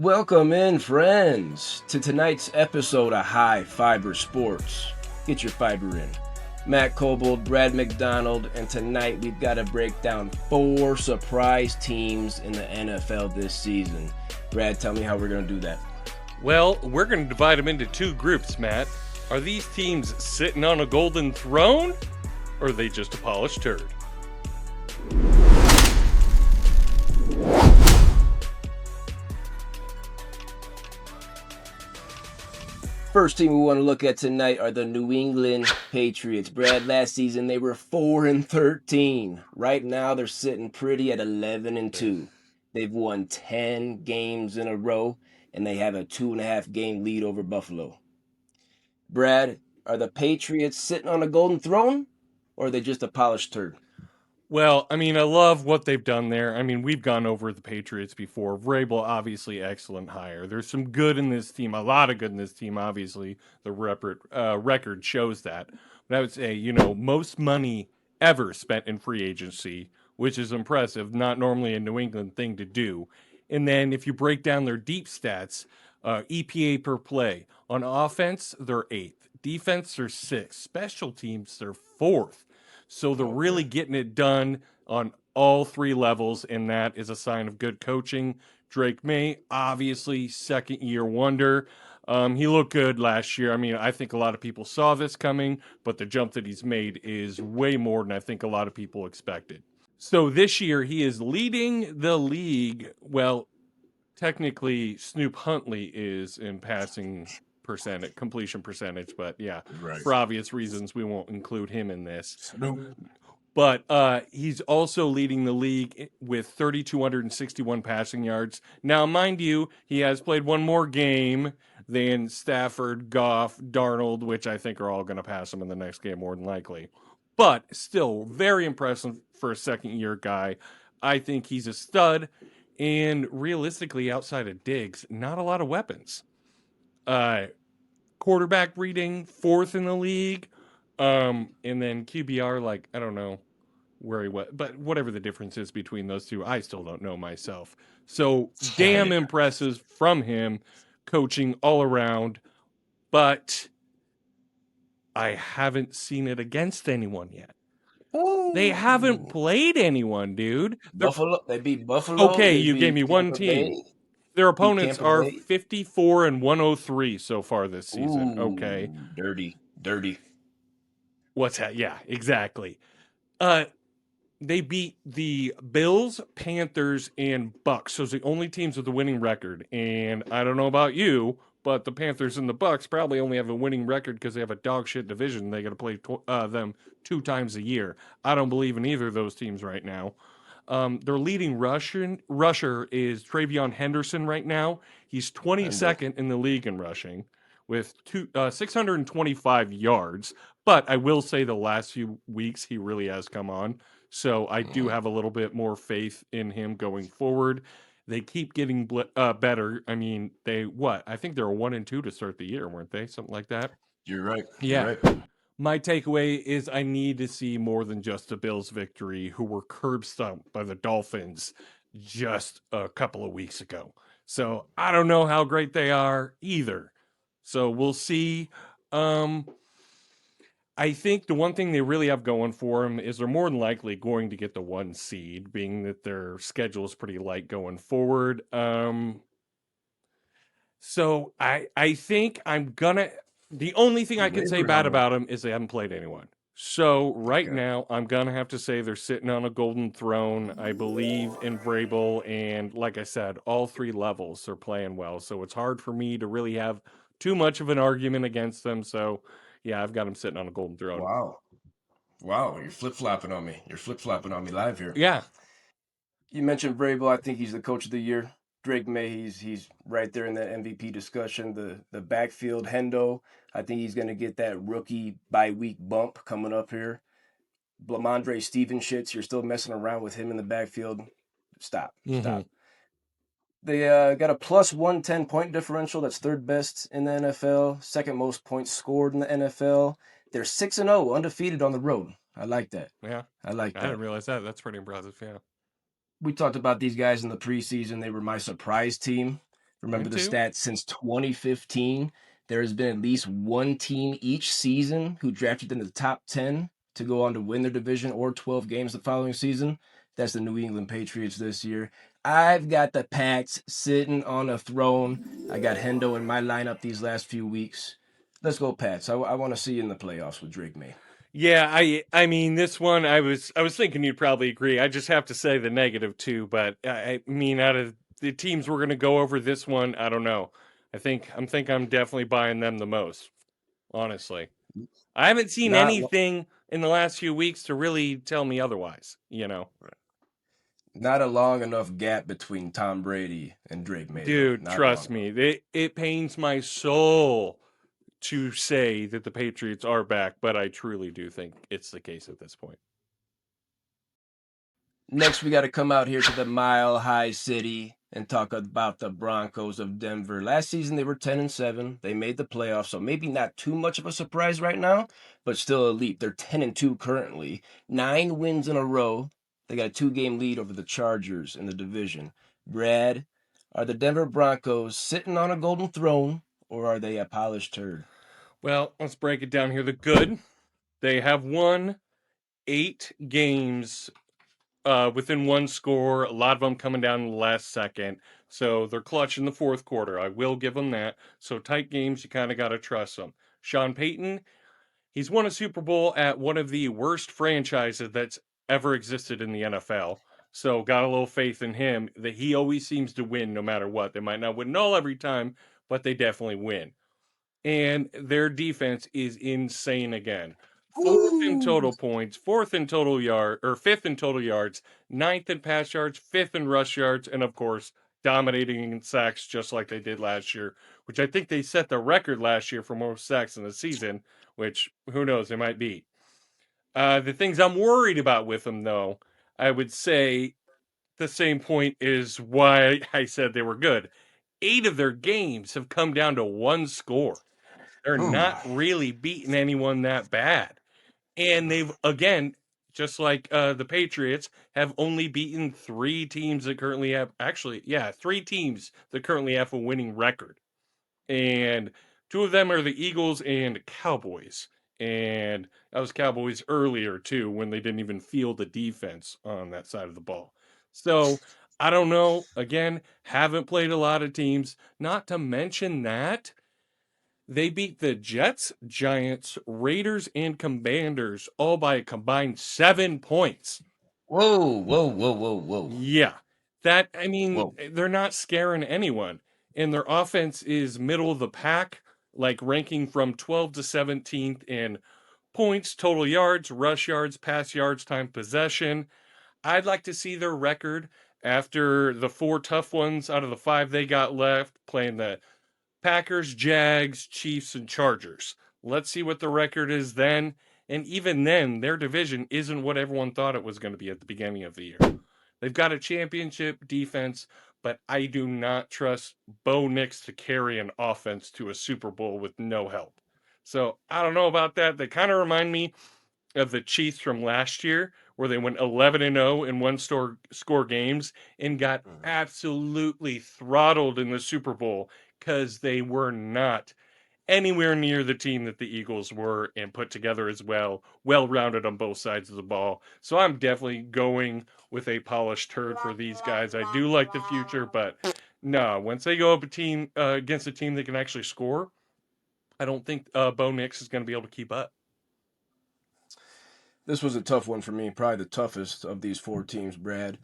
Welcome in, friends, to tonight's episode of High Fiber Sports. Get your fiber in. Matt Kobold, Brad McDonald, and tonight we've got to break down 4 surprise teams in the NFL this season. Brad, tell me how we're going to do that. Well, we're going to divide them into 2 groups, Matt. Are these teams sitting on a golden throne, or are they just a polished turd? First team we want to look at tonight are the New England Patriots. Brad, last season they were 4-13. Right now they're sitting pretty at 11-2. They've won 10 games in a row, and they have a 2.5 game lead over Buffalo. Brad, are the Patriots sitting on a golden throne, or are they just a polished turd? Well, I love what they've done there. We've gone over the Patriots before. Vrabel, obviously, excellent hire. There's some good in this team, a lot of good in this team, obviously. The record shows that. But I would say, most money ever spent in free agency, which is impressive, not normally a New England thing to do. And then if you break down their deep stats, EPA per play. On offense, they're 8th. Defense, they're 6th. Special teams, they're 4th. So they're really getting it done on all 3 levels, and that is a sign of good coaching. Drake May, obviously, second-year wonder. He looked good last year. I think a lot of people saw this coming, but the jump that he's made is way more than I think a lot of people expected. So this year, he is leading the league. Well, technically, Snoop Huntley is in passing percentage, completion percentage, but yeah, right. For obvious reasons, we won't include him in this. Snoop. But he's also leading the league with 3,261 passing yards. Now, mind you, he has played one more game than Stafford, Goff, Darnold, which I think are all going to pass him in the next game more than likely. But still, very impressive for a second-year guy. I think he's a stud. And realistically, outside of Diggs, not a lot of weapons. Quarterback reading, 4th in the league. And then QBR, I don't know where he was. But whatever the difference is between those two, I still don't know myself. So, damn impressive from him, coaching all around. But I haven't seen it against anyone yet. Ooh. They haven't played anyone, dude. They beat Buffalo. Okay, you gave me one team. Their opponents are 54-103 so far this season. Ooh, okay. Dirty. What's that? Yeah, exactly. They beat the Bills, Panthers, and Bucks. Those are the only teams with a winning record. And I don't know about you, but the Panthers and the Bucks probably only have a winning record because they have a dog shit division. They got to play them 2 times a year. I don't believe in either of those teams right now. Their leading rusher is Travion Henderson right now. He's 22nd in the league in rushing with 625 yards. But I will say the last few weeks he really has come on. So I do have a little bit more faith in him going forward. They keep getting better. I think they were 1-2 to start the year, weren't they? Something like that. You're right. Yeah. You're right. My takeaway is I need to see more than just a Bills victory, who were curb stomped by the Dolphins just a couple of weeks ago. So I don't know how great they are either. So we'll see. I think the one thing they really have going for them is they're more than likely going to get the 1 seed, being that their schedule is pretty light going forward. So I think I'm gonna. The only thing I can say bad about them is they haven't played anyone. So now I'm gonna have to say they're sitting on a golden throne. I believe in Vrabel, and like I said, all 3 levels are playing well. So it's hard for me to really have too much of an argument against them. So yeah, I've got them sitting on a golden throne. Wow, you're flip-flopping on me. You're flip-flopping on me live here. Yeah. You mentioned Vrabel. I think he's the coach of the year. Drake May, he's right there in that MVP discussion. The backfield, Hendo, I think he's going to get that rookie bye-week bump coming up here. Blamondre Steven shits, you're still messing around with him in the backfield. Stop. They got a plus 110 point differential. That's 3rd best in the NFL. 2nd most points scored in the NFL. They're 6-0, undefeated on the road. I like that. Yeah. I like that. I didn't realize that. That's pretty impressive, yeah. We talked about these guys in the preseason. They were my surprise team. Me Remember the too. stats since 2015? There has been at least one team each season who drafted in the top 10 to go on to win their division or 12 games the following season. That's the New England Patriots this year. I've got the Pats sitting on a throne. I got Hendo in my lineup these last few weeks. Let's go, Pats. I want to see you in the playoffs with Drake May. Yeah, I mean this one I was thinking you'd probably agree. I just have to say the negative too, but I mean out of the teams we're going to go over this one, I don't know. I'm definitely buying them the most, honestly. I haven't seen Not lo- anything in the last few weeks to really tell me otherwise. not a long enough gap between Tom Brady and Drake May though. Dude, Not long trust enough. me. It pains my soul to say that the Patriots are back, but I truly do think it's the case at this point. Next, we got to come out here to the Mile High City and talk about the Broncos of Denver. Last season, they were 10-7. They made the playoffs, so maybe not too much of a surprise right now, but still elite. They're 10-2 currently, 9 wins in a row. They got a 2-game lead over the Chargers in the division. Brad, are the Denver Broncos sitting on a golden throne, or are they a polished turd? Well, let's break it down here. The good, they have won 8 games within one score, a lot of them coming down in the last second. So they're clutch in the fourth quarter. I will give them that. So tight games, you kind of got to trust them. Sean Payton, he's won a Super Bowl at one of the worst franchises that's ever existed in the NFL. So got a little faith in him that he always seems to win no matter what. They might not win all every time, but they definitely win. And their defense is insane again. Fourth in Woo! total points, fourth in total yard, or fifth in total yards, ninth in pass yards, fifth in rush yards, and of course, dominating in sacks just like they did last year, which I think they set the record last year for most sacks in the season, which who knows, they might beat. The things I'm worried about with them, though, I would say the same point is why I said they were good. 8 of their games have come down to one score. They're Ooh. not really beating anyone that bad. And they've, again, just like the Patriots, have only beaten 3 teams that currently have, actually, yeah, 3 teams that currently have a winning record. And 2 of them are the Eagles and Cowboys. And that was Cowboys earlier, too, when they didn't even field the defense on that side of the ball. So I don't know. Again, haven't played a lot of teams. Not to mention that they beat the Jets, Giants, Raiders, and Commanders all by a combined 7 points. Whoa, whoa, whoa, whoa, whoa, Yeah. I mean, whoa. they're not scaring anyone. And their offense is middle of the pack, like ranking from 12 to 17th in points, total yards, rush yards, pass yards, time possession. I'd like to see their record after the 4 tough ones out of the 5 they got left, playing the Packers, Jags, Chiefs, and Chargers. Let's see what the record is then. And even then, their division isn't what everyone thought it was going to be at the beginning of the year. They've got a championship defense, but I do not trust Bo Nix to carry an offense to a Super Bowl with no help. So I don't know about that. They kind of remind me of the Chiefs from last year, where they went 11-0 in one score games and got Mhm. absolutely throttled in the Super Bowl because they were not anywhere near the team that the Eagles were and put together as well rounded on both sides of the ball. So I'm definitely going with a polished turd for these guys. I do like the future, but no, once they go up a team against a team that can actually score, I don't think Bo Nix is going to be able to keep up. This was a tough one for me, probably the toughest of these 4 teams, Brad.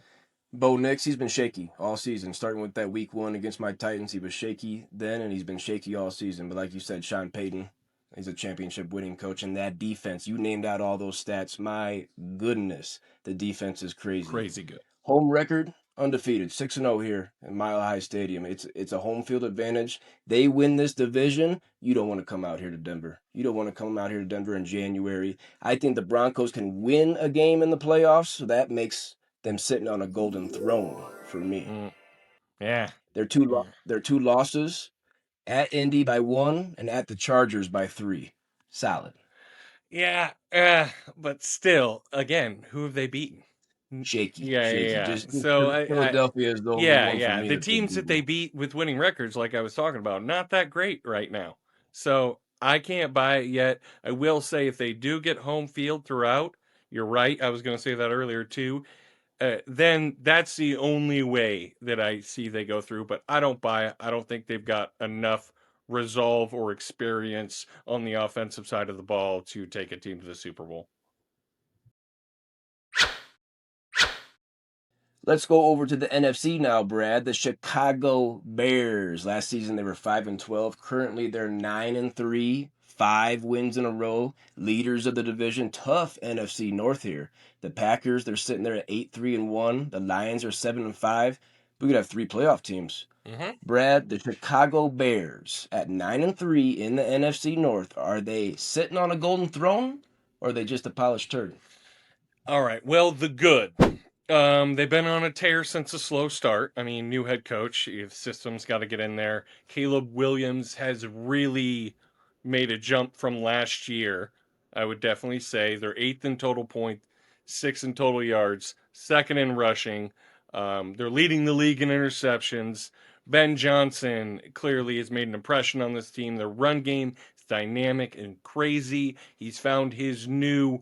Bo Nix, he's been shaky all season. Starting with that week 1 against my Titans, he was shaky then, and he's been shaky all season. But like you said, Sean Payton, he's a championship winning coach, and that defense, you named out all those stats. My goodness, the defense is crazy. Crazy good. Home record undefeated, 6-0 here in Mile High Stadium. It's a home field advantage. They win this division. You don't want to come out here to Denver. You don't want to come out here to Denver in January. I think the Broncos can win a game in the playoffs, so that makes them sitting on a golden throne for me. Mm, yeah. Their two losses at Indy by 1 and at the Chargers by 3. Solid. Yeah, but still, again, who have they beaten? shaky, Yeah, yeah, shaky. yeah. Just So Philadelphia is the only yeah, one for yeah. me The that's teams that they unbeatable. beat with winning records, like I was talking about, not that great right now. So I can't buy it yet. I will say if they do get home field throughout, you're right. I was going to say that earlier too. Then that's the only way that I see they go through. But I don't buy it. I don't think they've got enough resolve or experience on the offensive side of the ball to take a team to the Super Bowl. Let's go over to the NFC now, Brad. The Chicago Bears. Last season they were 5-12. Currently they're 9-3, 5 wins in a row. Leaders of the division. Tough NFC North here. The Packers, they're sitting there at 8-3-1. The Lions are 7-5. We could have 3 playoff teams. Mm-hmm. Brad, the Chicago Bears at 9-3 in the NFC North. Are they sitting on a golden throne, or are they just a polished turd? All right. Well, the good. They've been on a tear since a slow start. I mean, new head coach, the system's got to get in there. Caleb Williams has really made a jump from last year. I would definitely say they're eighth in total point, sixth in total yards, second in rushing. They're leading the league in interceptions. Ben Johnson clearly has made an impression on this team. Their run game is dynamic and crazy. He's found his new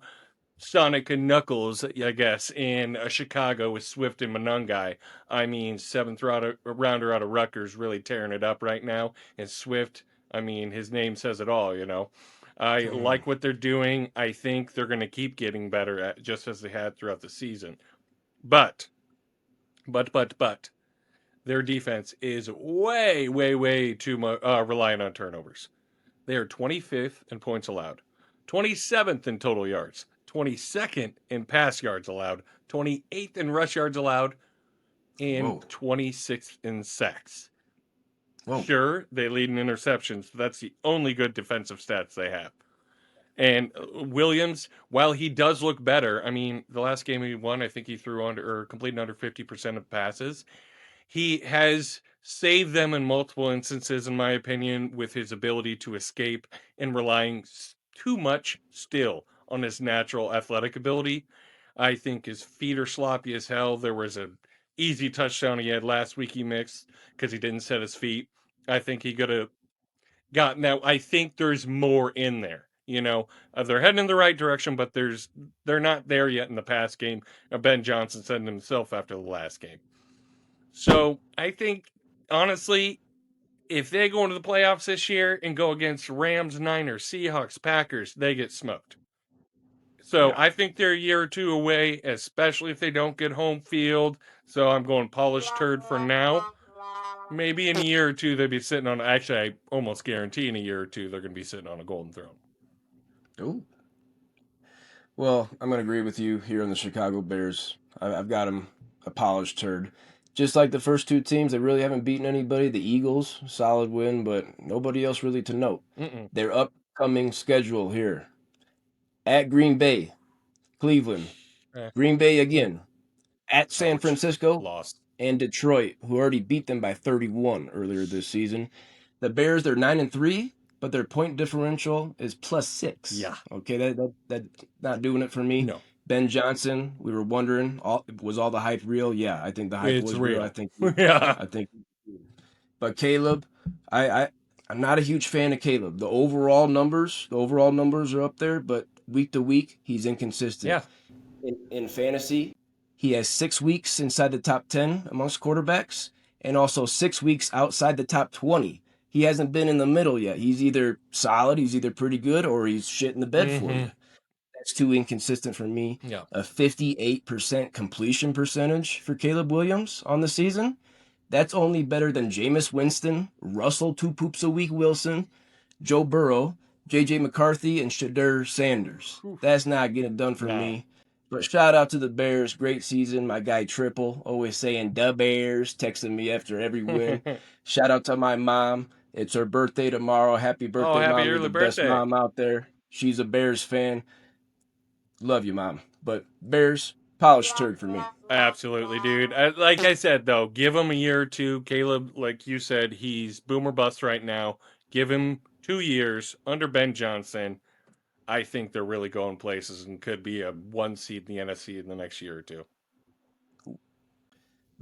Sonic and Knuckles, I guess, in Chicago with Swift and Monungai. I mean, seventh rounder out of Rutgers really tearing it up right now. And Swift, I mean, his name says it all, you know. I Hmm. like what they're doing. I think they're going to keep getting better at just as they had throughout the season. But, but, their defense is way, way, way too much reliant on turnovers. They are 25th in points allowed, 27th in total yards, 22nd in pass yards allowed, 28th in rush yards allowed, and Whoa. 26th in sacks. Whoa. Sure, they lead in interceptions, but that's the only good defensive stats they have. And Williams, while he does look better, I mean, the last game he won, I think he threw under or completed under 50% of passes. He has saved them in multiple instances, in my opinion, with his ability to escape and relying too much still on his natural athletic ability. I think his feet are sloppy as hell. There was a easy touchdown he had last week he mixed because he didn't set his feet. I think he could have gotten that. I think there's more in there. You know, they're heading in the right direction, but they're not there yet in the past game. Ben Johnson said himself after the last game. So I think honestly, if they go into the playoffs this year and go against Rams, Niners, Seahawks, Packers, they get smoked. So Yeah. I think they're a year or two away, especially if they don't get home field. So I'm going polished turd for now. Maybe in a year or two they'll be sitting on. Actually, I almost guarantee in a year or two they're going to be sitting on a golden throne. Ooh. Well, I'm going to agree with you here on the Chicago Bears. I've got them a polished turd. Just like the first 2 teams, they really haven't beaten anybody. The Eagles, solid win, but nobody else really to note. Mm-mm. Their upcoming schedule here at Green Bay, Cleveland, Eh, Green Bay mm, again, at San ouch. Francisco, Lost. and Detroit, who already beat them by 31 earlier this season. The Bears, they're 9-3, but their point differential is +6. Yeah. Okay, that's not doing it for me. No. Ben Johnson, we were wondering, was all the hype real? Yeah, I think the hype It's was real. I real. think, Yeah. I think, but Caleb, I, I, I'm not a huge fan of Caleb. The overall numbers are up there, but week to week, he's inconsistent. Yeah. In fantasy, he has 6 weeks inside the top 10 amongst quarterbacks and also 6 weeks outside the top 20. He hasn't been in the middle yet. He's either solid, he's either pretty good, or he's shit in the bed for Mm-hmm. you. That's too inconsistent for me. Yeah. A 58% completion percentage for Caleb Williams on the season. That's only better than Jameis Winston, Russell two poops a week Wilson, Joe Burrow, J.J. McCarthy, and Shadur Sanders. Whew. That's not getting it done for Nah. me. But shout out to the Bears. Great season. My guy Triple always saying the Bears, texting me after every win. Shout out to my mom. It's her birthday tomorrow. Happy Oh, birthday, happy mom. You're early the best birthday. mom out there. She's a Bears fan. Love you, mom. But Bears, polished turd for me. Absolutely, dude. Like I said, though, give him a year or two. Caleb, like you said, he's boomer bust right now. Give him 2 years under Ben Johnson. I think they're really going places and could be a 1 seed in the NFC in the next year or two.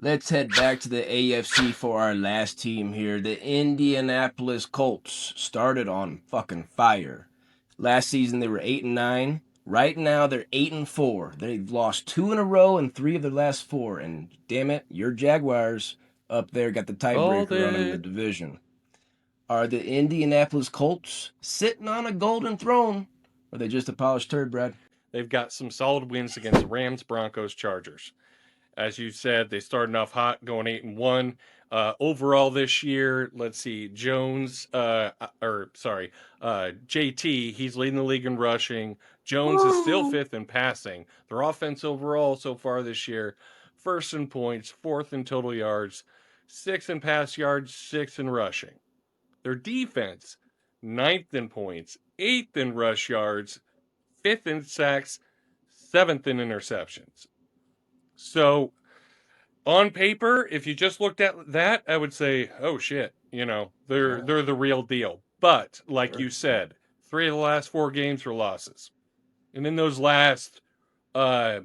Let's head back to the AFC for our last team here. The Indianapolis Colts started on fucking fire. Last season they were 8-9. Right now they're 8-4. They've lost two in a row and three of their last four. And damn it, your Jaguars up there got the Called tiebreaker on them in the it. division. Are the Indianapolis Colts sitting on a golden throne? Or are they just a polished turd, Brad? They've got some solid wins against the Rams, Broncos, Chargers. As you said, they started off hot, going 8-1. Overall this year, let's see, JT, he's leading the league in rushing. Jones is still fifth in passing. Their offense overall so far this year, first in points, fourth in total yards, sixth in pass yards, sixth in rushing. Their defense, ninth in points, eighth in rush yards, fifth in sacks, seventh in interceptions. So on paper, if you just looked at that, I would say, oh shit, they're the real deal. But like Sure. you said, three of the last four games were losses, and in those last uh,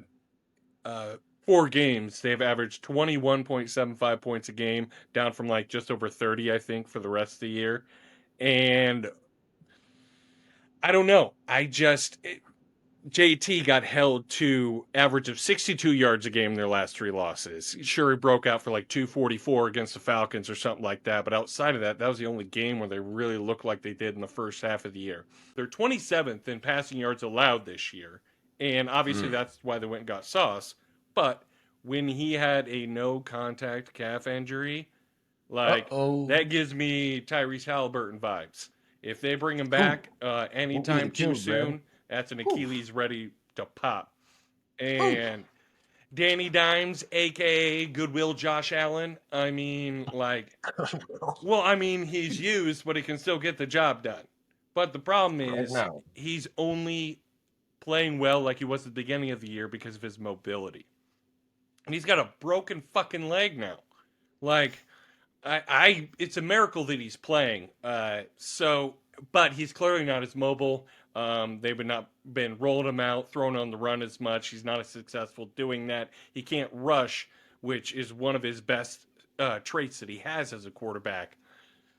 uh, four games, they've averaged 21.75 points a game, down from like just over 30, I think, for the rest of the year. And I don't know. JT got held to average of 62 yards a game in their last three losses. Sure, he broke out for like 244 against the Falcons or something like that, but outside of that, that was the only game where they really looked like they did in the first half of the year. They're 27th in passing yards allowed this year, and obviously Mm. that's why they went and got Sauce. But when he had a no contact calf injury, like Uh-oh. that gives me Tyrese Halliburton vibes. If they bring him Who? back Won't be the anytime too king, Brad. soon, that's an Whew. Achilles ready to pop. Whew. And Danny Dimes, aka Goodwill Josh Allen. I mean, like, well, I mean, he's used, but he can still get the job done. But the problem Right is, now. he's only playing well like he was at the beginning of the year because of his mobility. And he's got a broken fucking leg now. Like, it's a miracle that he's playing. But he's clearly not as mobile. They've not been rolling him out, throwing on the run as much. He's not as successful doing that. He can't rush, which is one of his best traits that he has as a quarterback.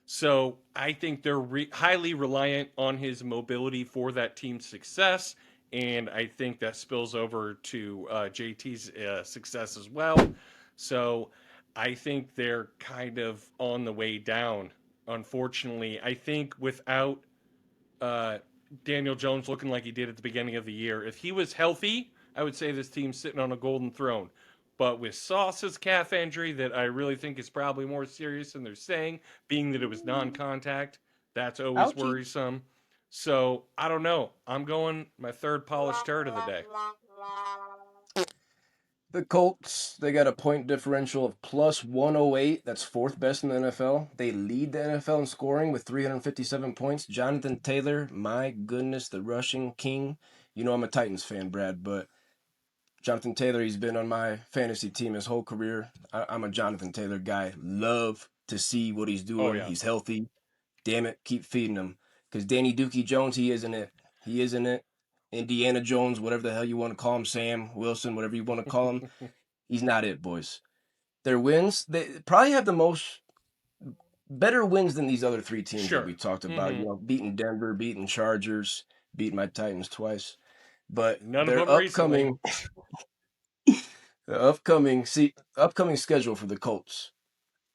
So I think they're highly reliant on his mobility for that team's success, and I think that spills over to JT's success as well. So I think they're kind of on the way down. Unfortunately, I think without uh, Daniel Jones looking like he did at the beginning of the year, if he was healthy, I would say this team's sitting on a golden throne. But with Sauce's calf injury, that I really think is probably more serious than they're saying, being that it was non-contact, that's always Ouchie. worrisome. So I don't know. I'm going my third polished turd of the day. The Colts, they got a point differential of plus 108. That's fourth best in the NFL. They lead the NFL in scoring with 357 points. Jonathan Taylor, my goodness, the rushing king. You know I'm a Titans fan, Brad, but Jonathan Taylor, he's been on my fantasy team his whole career. I'm a Jonathan Taylor guy. Love to see what he's Oh doing. yeah, He's healthy. Damn it, keep feeding him. Because Danny Dookie Jones, he isn't it. He isn't it. Indiana Jones, whatever the hell you want to call him, Sam Wilson, whatever you want to call him, he's not it, boys. Their wins, they probably have the most better wins than these other three teams that sure. we talked about. Mm-hmm. Beating Denver, beating Chargers, beating my Titans twice. But None of them recently. the upcoming schedule for the Colts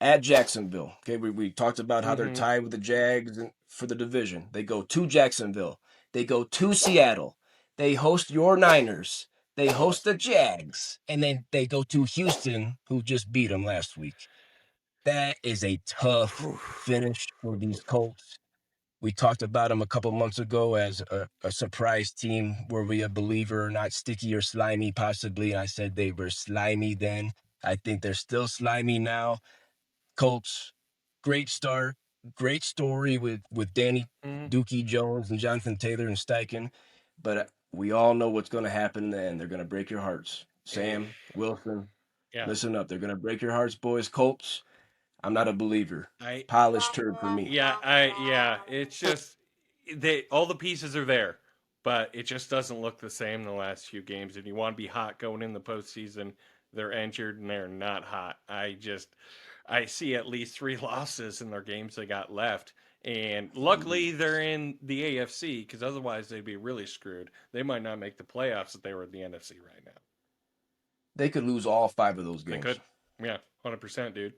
at Jacksonville. Okay, we talked about how they're Mm-hmm. tied with the Jags for the division. They go to Jacksonville. They go to Seattle. They host your Niners. They host the Jags, and then they go to Houston, who just beat them last week. That is a tough finish for these Colts. We talked about them a couple months ago as a surprise team. Were we a believer or not? Sticky or slimy, possibly. And I said they were slimy then. I think they're still slimy now. Colts, great start, great story with Danny Mm-hmm. Dookie Jones and Jonathan Taylor and Steichen. But we all know what's going to happen, and they're going to break your hearts. Sam, Wilson, Yeah. listen up. They're going to break your hearts, boys. Colts, I'm not a believer. I Polished turd for me. yeah, it's just they all the pieces are there, but it just doesn't look the same in the last few games. And you want to be hot going in the postseason, They're injured and they're not hot. I see at least 3 losses in their games they got left. And luckily they're in the AFC because otherwise they'd be really screwed. They might not make the playoffs if they were in the NFC right now. They could lose all 5 of those They games. could. Yeah, 100%, dude.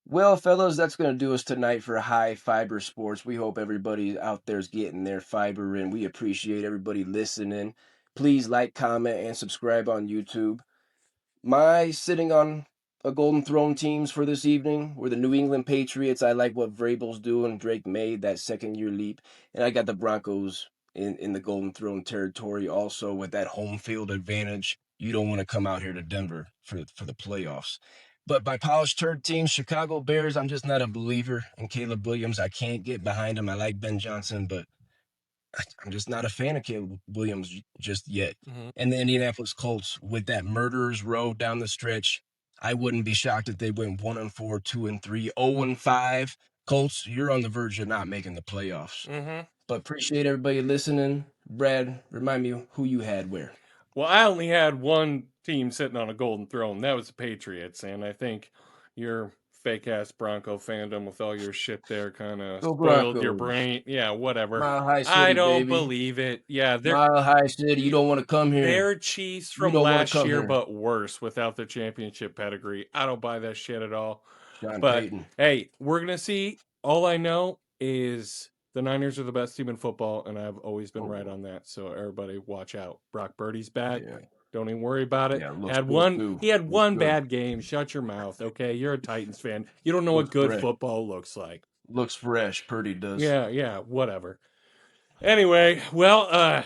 Well, fellas, that's going to do us tonight for High Fiber Sports. We hope everybody out there's getting their fiber in. We appreciate everybody listening. Please like, comment, and subscribe on YouTube. My sitting on a Golden Throne teams for this evening were the New England Patriots. I like what Vrabel's doing. Drake made that second-year leap. And I got the Broncos in the Golden Throne territory also with that home field advantage. You don't want to come out here to Denver for the playoffs. But my polished turd team, Chicago Bears, I'm just not a believer in Caleb Williams. I can't get behind him. I like Ben Johnson, but I'm just not a fan of Caleb Williams just yet. Mm-hmm. And the Indianapolis Colts with that murderer's row down the stretch, I wouldn't be shocked if they went 1-4, 2-3, 0-5. Colts, you're on the verge of not making the playoffs. Mm-hmm. But appreciate everybody listening. Brad, remind me who you had where. Well, I only had one team sitting on a golden throne. That was the Patriots. And I think your fake-ass Bronco fandom with all your shit there kind of spoiled your brain. Yeah, whatever. Mile High City, I don't baby. believe it. Yeah, Mile High City, you don't want to come here. They're Chiefs from last year, but worse without their championship pedigree. I don't buy that shit at all. Sean But Payton. hey, we're gonna see. All I know is the Niners are the best team in football, and I've always been right on that. So everybody, watch out. Brock Purdy's back. Yeah. Don't even worry about it. Yeah, he had one bad game. Shut your mouth, okay? You're a Titans fan. You don't know what good football looks like. Looks fresh. Purdy does. Yeah, whatever. Anyway, well,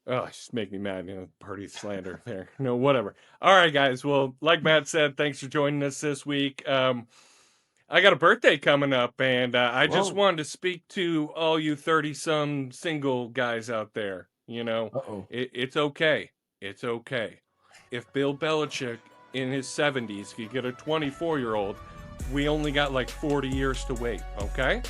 oh, just make me mad, Purdy slander there. No, whatever. All right, guys. Well, like Matt said, thanks for joining us this week. I got a birthday coming up, and I just wanted to speak to all you 30-some single guys out there. It's okay. It's okay. If Bill Belichick in his 70s could get a 24-year-old, we only got like 40 years to wait, okay?